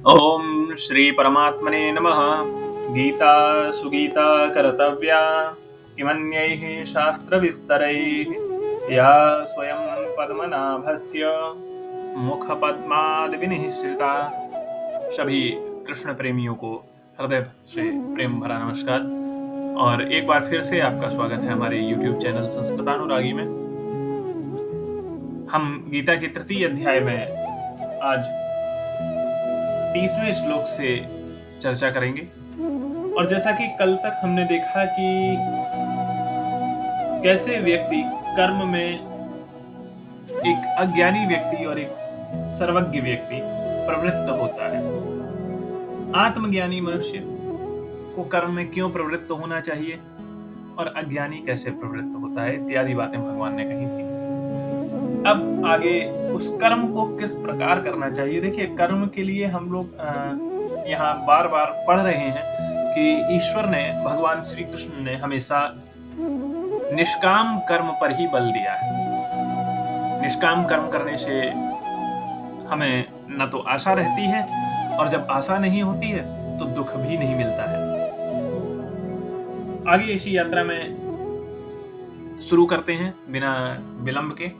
ओम श्री परमात्मने नमः। गीता सुगीता कर्तव्या किमन्यैः शास्त्रविस्तरैः या स्वयं पद्मनाभस्य मुखपद्माद् विनिःसृता। सभी कृष्ण प्रेमियों को हृदय से प्रेम भरा नमस्कार और एक बार फिर से आपका स्वागत है हमारे YouTube चैनल संस्कृतानुरागी में। हम गीता के तृतीय अध्याय में आज 30वें श्लोक से चर्चा करेंगे। और जैसा कि कल तक हमने देखा कि कैसे व्यक्ति कर्म में एक अज्ञानी व्यक्ति और एक सर्वज्ञ व्यक्ति प्रवृत्त होता है। आत्मज्ञानी मनुष्य को कर्म में क्यों प्रवृत्त होना चाहिए और अज्ञानी कैसे प्रवृत्त होता है इत्यादि बातें भगवान ने कही थी। अब आगे उस कर्म को किस प्रकार करना चाहिए। देखिए, कर्म के लिए हम लोग यहाँ बार बार पढ़ रहे हैं कि ईश्वर ने, भगवान श्री कृष्ण ने हमेशा निष्काम कर्म पर ही बल दिया है। निष्काम कर्म करने से हमें न तो आशा रहती है और जब आशा नहीं होती है तो दुख भी नहीं मिलता है। आगे इसी यात्रा में शुरू करते हैं बिना विलंब के।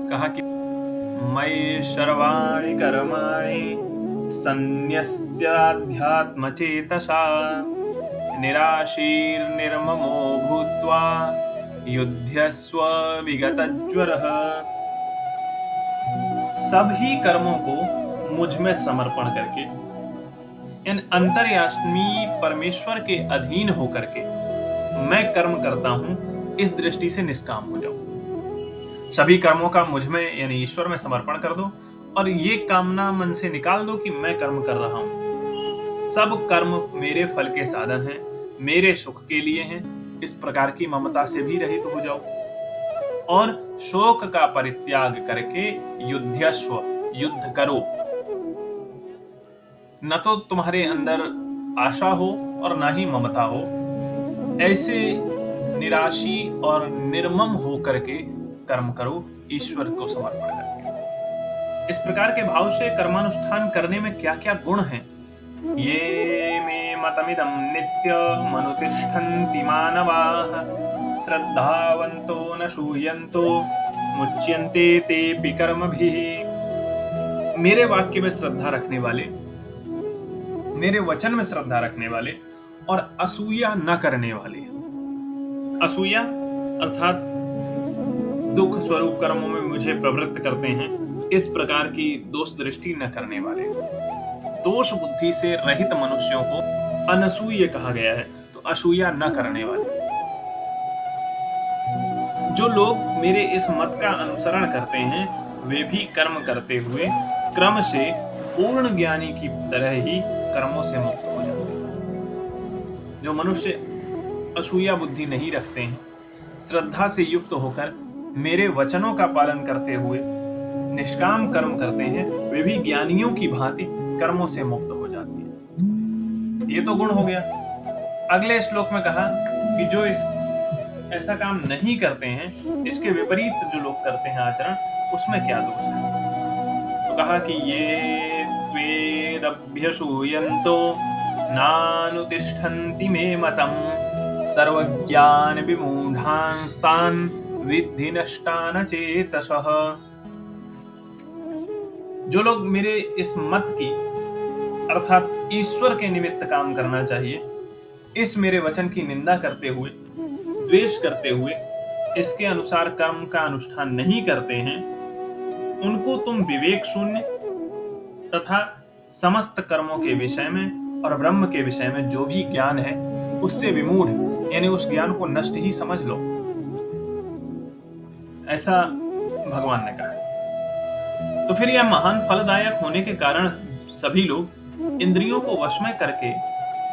कहा कि मयि सर्वाणि कर्माणि सन्न्यस्याध्यात्मचेतसा निराशीर्निर्ममो भूत्वा युध्यस्व विगतज्वरः। सभी कर्मों को मुझ में समर्पण करके, इन अंतर्यामी परमेश्वर के अधीन होकर के मैं कर्म करता हूं, इस दृष्टि से निष्काम हो जाओ। सभी कर्मों का मुझ में यानी ईश्वर में समर्पण कर दो और ये कामना मन से निकाल दो कि मैं कर्म कर रहा हूं। सब कर्म मेरे फल के साधन हैं, मेरे सुख के लिए हैं। इस प्रकार की ममता से भी रहित हो जाओ और शोक का परित्याग करके युध्यस्व, युद्ध करो। न तो तुम्हारे अंदर आशा हो और ना ही ममता हो। ऐसे निराशी और निर्मम हो करके कर्म करो, ईश्वर को समर्पण करके। इस प्रकार के भाव से कर्मानुष्ठान करने में क्या क्या गुण हैं, ये मे मतमिदं नित्यमनुतिष्ठन्ति मानवाः श्रद्धावन्तो न शूयन्तो मुच्यन्ते तेऽपि कर्मभिः। मेरे वाक्य में श्रद्धा रखने वाले, मेरे वचन में श्रद्धा रखने वाले और असूया न करने वाले। असूया अर्थात दुख स्वरूप कर्मों में मुझे प्रवृत्त करते हैं, इस प्रकार की दोष दृष्टि न करने वाले। दोष बुद्धि से रहित मनुष्यों को अनसूय कहा गया है, तो असूया न करने वाले। जो लोग मेरे इस मत का अनुसरण करते हैं वे भी कर्म करते हुए क्रम से पूर्ण ज्ञानी की तरह ही कर्मों से मुक्त हो जाते हैं। जो मनुष्य असूया बुद्धि नहीं रखते हैं, श्रद्धा से युक्त होकर मेरे वचनों का पालन करते हुए निष्काम कर्म करते हैं, वे भी ज्ञानियों की भांति कर्मों से मुक्त हो जाती हैं। ये तो गुण हो गया। अगले श्लोक में कहा कि जो ऐसा काम नहीं करते हैं, इसके विपरीत जो लोग करते हैं आचरण, उसमें क्या दोष है। तो कहा कि ये वेदभ्यसूयन्तो नानुतिष्ठन्ति मे मतम् सर्वज्ञान विमूढ़ांस्तान् विद्धि नष्टान चेतसः। जो लोग मेरे इस मत की अर्थात ईश्वर के निमित्त काम करना चाहिए, इस मेरे वचन की निंदा करते हुए, द्वेष करते हुए, इसके अनुसार कर्म का अनुष्ठान नहीं करते हैं, उनको तुम विवेक शून्य तथा समस्त कर्मों के विषय में और ब्रह्म के विषय में जो भी ज्ञान है उससे विमूढ़ यानी उस ज्ञान को नष्ट ही समझ लो, ऐसा भगवान ने कहा। तो फिर यह महान फलदायक होने के कारण सभी लोग इंद्रियों को वश में करके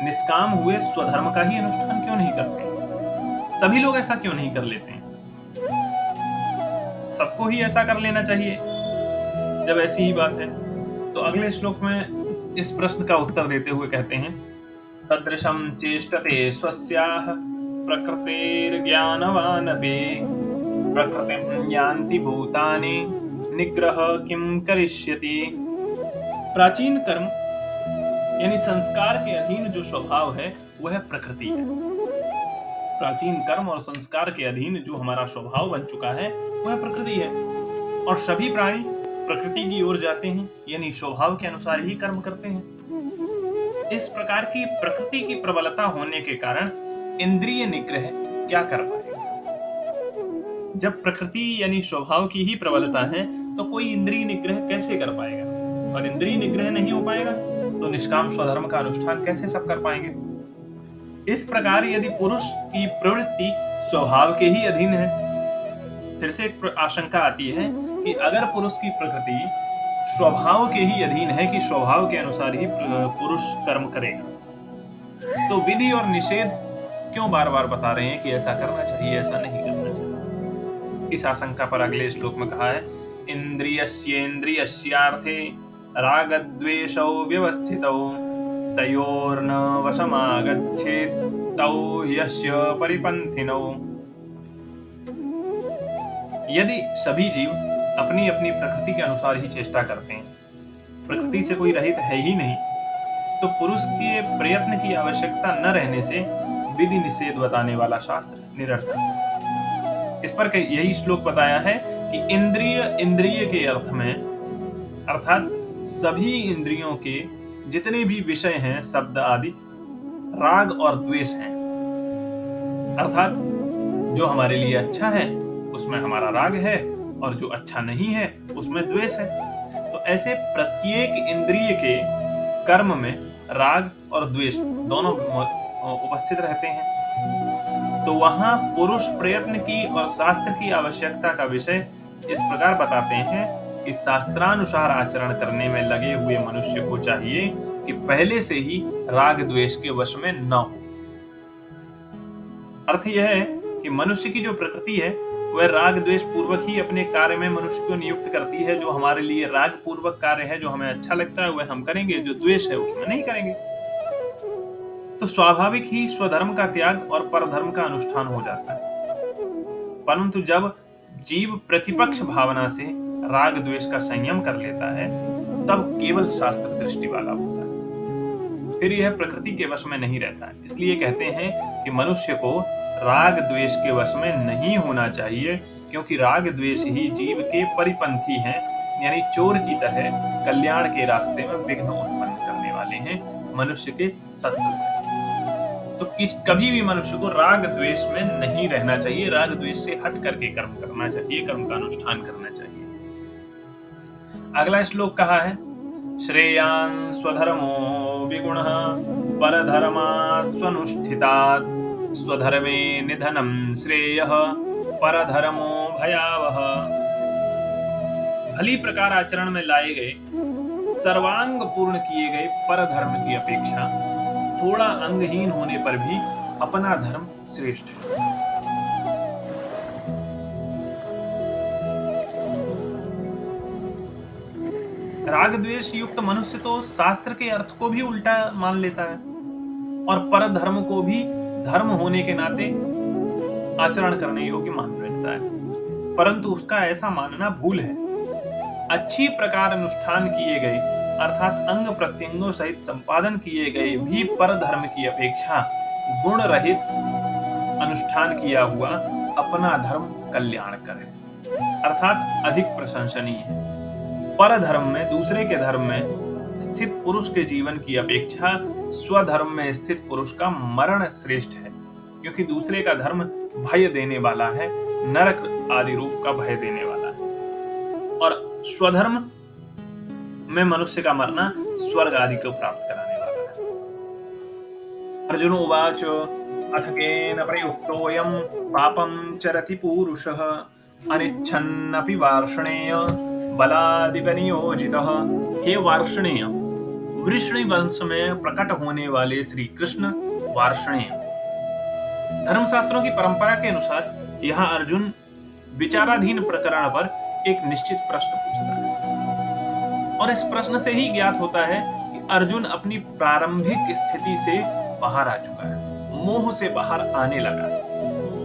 निष्काम हुए स्वधर्म का ही अनुष्ठान क्यों नहीं करते। सभी लोग ऐसा क्यों नहीं कर लेते हैं। सबको ही ऐसा कर लेना चाहिए जब ऐसी ही बात है। तो अगले श्लोक में इस प्रश्न का उत्तर देते हुए कहते हैं, तदृशं चेष्टते स्वस्याः प्रकृतिर्ज्ञानवानपि प्रकृतिं यान्ति भूतानि निग्रह किं करिष्यति। प्राचीन कर्म यानी संस्कार के अधीन जो स्वभाव है वह प्रकृति है। प्राचीन कर्म और संस्कार के अधीन जो हमारा स्वभाव बन चुका है वह प्रकृति है, और सभी प्राणी प्रकृति की ओर जाते हैं, यानी स्वभाव के अनुसार ही कर्म करते हैं। इस प्रकार की प्रकृति की प्रबलता होने के कारण इंद्रिय निग्रह क्या कर पाएगा? जब प्रकृति यानी स्वभाव की ही प्रबलता है तो कोई इंद्रिय निग्रह कैसे कर पाएगा? और इंद्रिय निग्रह नहीं हो पाएगा तो निष्काम स्वधर्म का अनुष्ठान कैसे सब कर पाएंगे? इस प्रकार यदि पुरुष की प्रवृत्ति स्वभाव के ही अधीन है, फिर से एक आशंका आती है कि अगर पुरुष की प्रकृति स्वभाव के ही अधीन है कि स्वभाव के अनुसार ही पुरुष कर्म करेगा, तो विधि और निषेध क्यों बार बार बता रहे हैं कि ऐसा करना चाहिए, ऐसा नहीं करना चाहिए? इस आशंका पर अगले श्लोक में कहा है, इंद्रियस्येन्द्रियस्यार्थे रागद्वेषौ व्यवस्थितौ तयोर्न वशमागच्छेत् तौ यस्य परिपन्थिनौ। यदि सभी जीव अपनी अपनी प्रकृति के अनुसार ही चेष्टा करते हैं, प्रकृति से कोई रहित है ही नहीं, तो पुरुष के प्रयत्न की आवश्यकता न रहने से विधि निषेध बताने वाला शास्त्र निरर्थक है। इस पर यही श्लोक बताया है कि इंद्रिय के अर्थ में, अर्थात सभी इंद्रियों के जितने भी विषय हैं, शब्द आदि, राग और द्वेष हैं। अर्थात जो हमारे लिए अच्छा है उसमें हमारा राग है, और जो अच्छा नहीं है उसमें द्वेष है। तो ऐसे प्रत्येक इंद्रिय के कर्म में राग और द्वेष दोनों उपस्थित रहते हैं। तो वहां पुरुष प्रयत्न की और शास्त्र की आवश्यकता का विषय इस प्रकार बताते हैं कि शास्त्रानुसार आचरण करने में लगे हुए मनुष्य को चाहिए कि पहले से ही राग द्वेष के वश में न हो। अर्थ यह है कि मनुष्य की जो प्रकृति है वह राग द्वेष पूर्वक ही अपने कार्य में मनुष्य को नियुक्त करती है। जो हमारे लिए राग पूर्वक कार्य है, जो हमें अच्छा लगता है, वह हम करेंगे, जो द्वेष है उसमें नहीं करेंगे। तो स्वाभाविक ही स्वधर्म का त्याग और परधर्म का अनुष्ठान हो जाता है। परंतु जब जीव प्रतिपक्ष भावना से राग द्वेष का संयम कर लेता है, तब केवल शास्त्र दृष्टि वाला होता है, फिर यह प्रकृति के वश में नहीं रहता है। इसलिए कहते हैं कि मनुष्य को राग द्वेष के वश में नहीं होना चाहिए, क्योंकि राग द्वेष ही जीव के परिपंथी हैं, यानी चोर की तरह कल्याण के रास्ते में विघ्न उत्पन्न करने वाले हैं, मनुष्य के शत्रु हैं। तो कभी भी मनुष्य को राग द्वेष में नहीं रहना चाहिए, राग द्वेष से हट करके कर्म करना चाहिए, कर्म का अनुष्ठान करना चाहिए। अगला श्लोक कहा है, श्रेयान् स्वधर्मो विगुणः परधर्मात् स्वनुष्ठितात् स्वधर्मे निधनं श्रेयः परधर्मो भयावह। भली प्रकार आचरण में लाए गए सर्वांग पूर्ण किए गए परधर्म की अपेक्षा थोड़ा अंगहीन होने पर भी अपना धर्म श्रेष्ठ है। राग द्वेष युक्त मनुष्य तो शास्त्र के अर्थ को भी उल्टा मान लेता है और परधर्म को भी धर्म होने के नाते आचरण करने योग्य मान बैठता है, परंतु उसका ऐसा मानना भूल है। अच्छी प्रकार अनुष्ठान किए गए अर्थात अंग प्रत्यंगों सहित संपादन किए गए भी परधर्म की अपेक्षा गुण रहित अनुष्ठान किया हुआ अपना धर्म कल्याणकर है, अर्थात अधिक प्रशंसनीय है। परधर्म में, दूसरे के धर्म में स्थित पुरुष के जीवन की अपेक्षा स्वधर्म में स्थित पुरुष का मरण श्रेष्ठ है, क्योंकि दूसरे का धर्म भय देने वाला है, नरक आदि रूप का भय देने वाला है, और स्वधर्म में मनुष्य का मरना स्वर्ग आदि को प्राप्त कराने वाला है। अर्जुन उवाच अथ केन प्रयुक्तोऽयं पापं चरति पूरुषः अनिच्छन्नपि वार्ष्णेय बलादिव नियोजितः। हे वार्ष्णेय, वृष्णि वंश में प्रकट होने वाले श्री कृष्ण वार्ष्णेय। धर्मशास्त्रों की परंपरा के अनुसार यहाँ अर्जुन विचाराधीन प्रकरण पर एक निश्चित प्रश्न पूछता है, और इस प्रश्न से ही ज्ञात होता है कि अर्जुन अपनी प्रारंभिक स्थिति से बाहर आ चुका है, मोह से बाहर आने लगा है,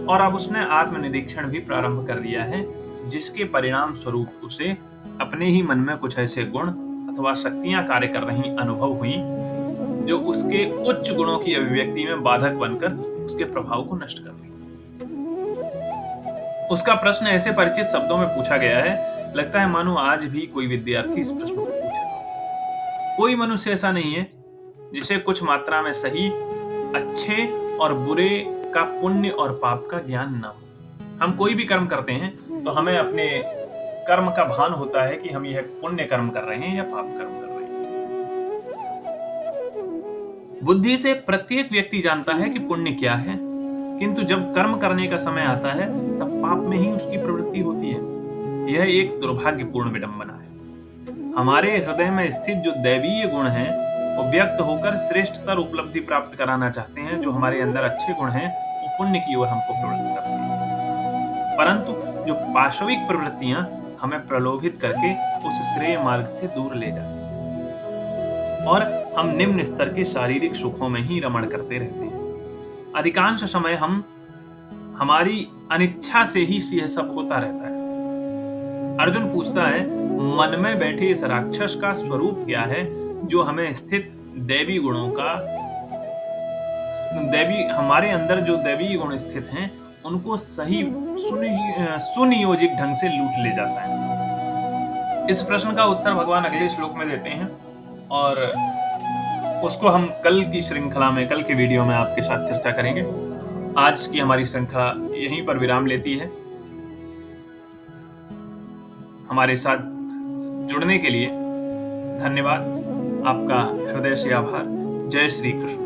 और अब उसने आत्मनिरीक्षण भी प्रारंभ कर दिया है, जिसके परिणाम स्वरूप उसे अपने ही मन में कुछ ऐसे गुण अथवा शक्तियां कार्य कर रही अनुभव हुई, जो उसके उच्च गुणों की अभिव्यक्ति में बाधक बनकर उसके प्रभाव को नष्ट कर दी। उसका प्रश्न ऐसे परिचित शब्दों में पूछा गया है, लगता है मानो आज भी कोई विद्यार्थी इस प्रश्न को पूछ रहा हो। कोई मनुष्य ऐसा नहीं है जिसे कुछ मात्रा में सही, अच्छे और बुरे का, पुण्य और पाप का ज्ञान न हो। हम कोई भी कर्म करते हैं तो हमें अपने कर्म का भान होता है कि हम यह पुण्य कर्म कर रहे हैं या पाप कर्म कर रहे हैं। बुद्धि से प्रत्येक व्यक्ति जानता है कि पुण्य क्या है, किंतु जब कर्म करने का समय आता है तब पाप में ही उसकी प्रवृत्ति होती है। यह एक दुर्भाग्यपूर्ण विडंबना है। हमारे हृदय में स्थित जो दैवीय गुण हैं, वो व्यक्त होकर श्रेष्ठतर उपलब्धि प्राप्त कराना चाहते हैं। जो हमारे अंदर अच्छे गुण हैं, वो पुण्य की ओर हमको प्रवृत्त करते हैं, परंतु जो पाशविक प्रवृत्तियां हमें प्रलोभित करके उस श्रेय मार्ग से दूर ले जाती हैं और हम निम्न स्तर के शारीरिक सुखों में ही रमण करते रहते हैं। अधिकांश समय हमारी अनिच्छा से ही यह सब होता रहता है। अर्जुन पूछता है, मन में बैठे इस राक्षस का स्वरूप क्या है, जो हमें स्थित दैवी गुणों का, हमारे अंदर जो दैवी गुण स्थित हैं, उनको सही सुनियोजित ढंग से लूट ले जाता है। इस प्रश्न का उत्तर भगवान अगले श्लोक में देते हैं और उसको हम कल की श्रृंखला में, कल के वीडियो में आपके साथ चर्चा करेंगे। आज की हमारी श्रृंखला यहीं पर विराम लेती है। हमारे साथ जुड़ने के लिए धन्यवाद। आपका हृदय से आभार। जय श्री कृष्ण।